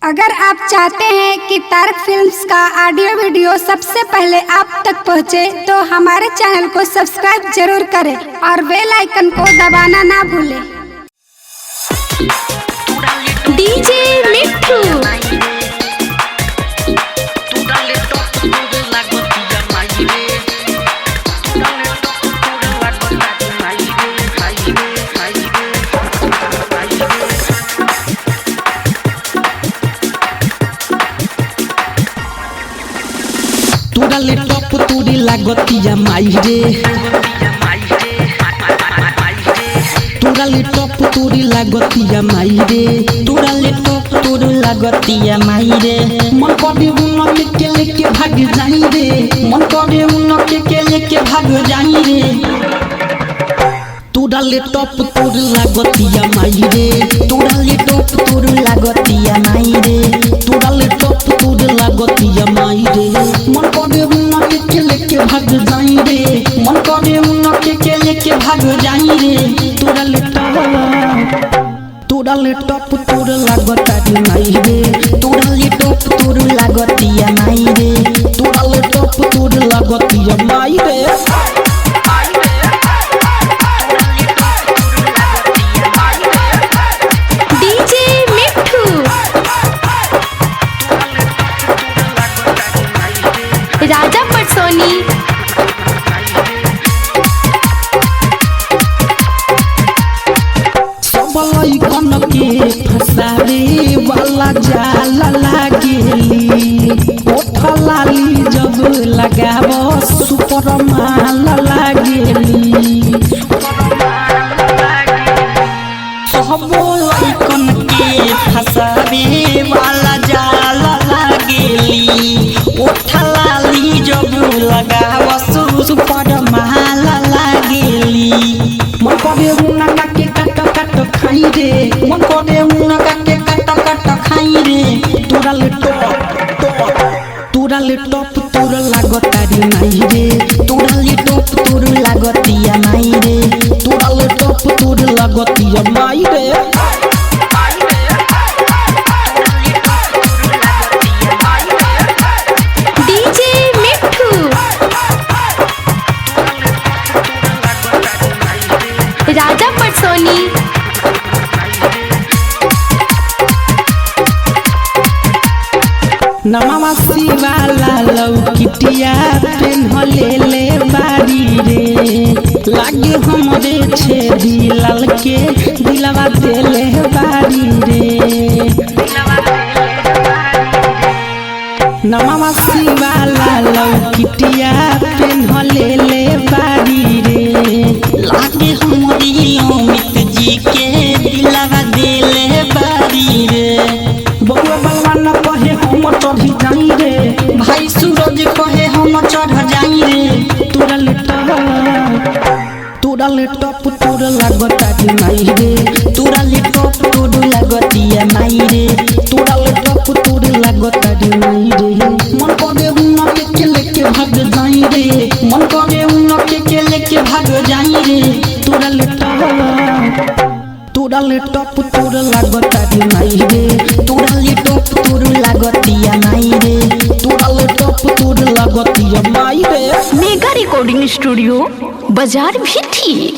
अगर आप चाहते हैं कि तारक फिल्म्स का ऑडियो वीडियो सबसे पहले आप तक पहुंचे, तो हमारे चैनल को सब्सक्राइब जरूर करें और बेल आइकन को दबाना ना भूलें। डीजे मिट्ठू तोराले टॉप तोरे लागतिया माई रे, तोराले टॉप तोरे लागतिया माई रे, तोराले टॉप तोरे लागतिया माई रे। मन करे उनके के लेके भाग जाई रे, मन करे उनके के लेके भाग जाई रे। तोराले टॉप तोरे लागतिया माई रे, तोराले टॉप तोरे लागतिया माई रे, तोराले टॉप तोरे लागतिया माई रे। मन करे उनके के लेके भाग जाई रे, मन करे उनके के लेके भाग जाई रे। तोराले टॉप तोरे लागतिया माई रे, तोराले टॉप तोरे लागतिया माई रे, तोराले टॉप तोरे लागतिया माई रे। डीजे मिट्ठू राजा पटसोनी सबलाई कन के फसारे वाला जाल लागेली, ओठ लाली जब लगाब सुपर माल लागेली। सबलाई कन के फसावे वाला जाल लागेली, ओठ लाली जब लगाव सुपर माल लागेली। मन करे उनका के काट काट खाई रे, मन करे उनका के काट काट खाई रे। तोराले टॉप तोरा लागतारी माई रे, तोराले टॉप तोरे लागतिया माई रे, तोराले टॉप तोरा लागतिया माई रे। डीजे मिट्ठू राजा पटसोनी नमावासी वाला लौकिटिया पेन्हले ले बारी रे, लागे हमरे छे दिलाल के दिलवा देले बारी रे। नमावासी वाला लौकिटिया पेन्हले ले बारी रे, लागे हमरी अमित जी के दिलवा देले बारी रे। बउआ बलवान कहे हम चढ़ी जाई रे, भाई सूरज कहे हम चढ़ जाई रे। तोराले टॉप तोरा लागतारी माई रे, तोराले टॉप तोरे लागतिया माई रे, तोराले टॉप तोरा लागतारी माई रे। मन करे उनके के लेके भाग जाई रे, मन करे उनके के लेके भाग जाई रे। तोराले टॉप तोरा लागतारी माई रे, तोराले टॉप तोरे लागतिया माई रे, तोराले टॉप तोरा लागतिया माई रे। मेगा रिकॉर्डिंग स्टूडियो बाजार भी ठीक।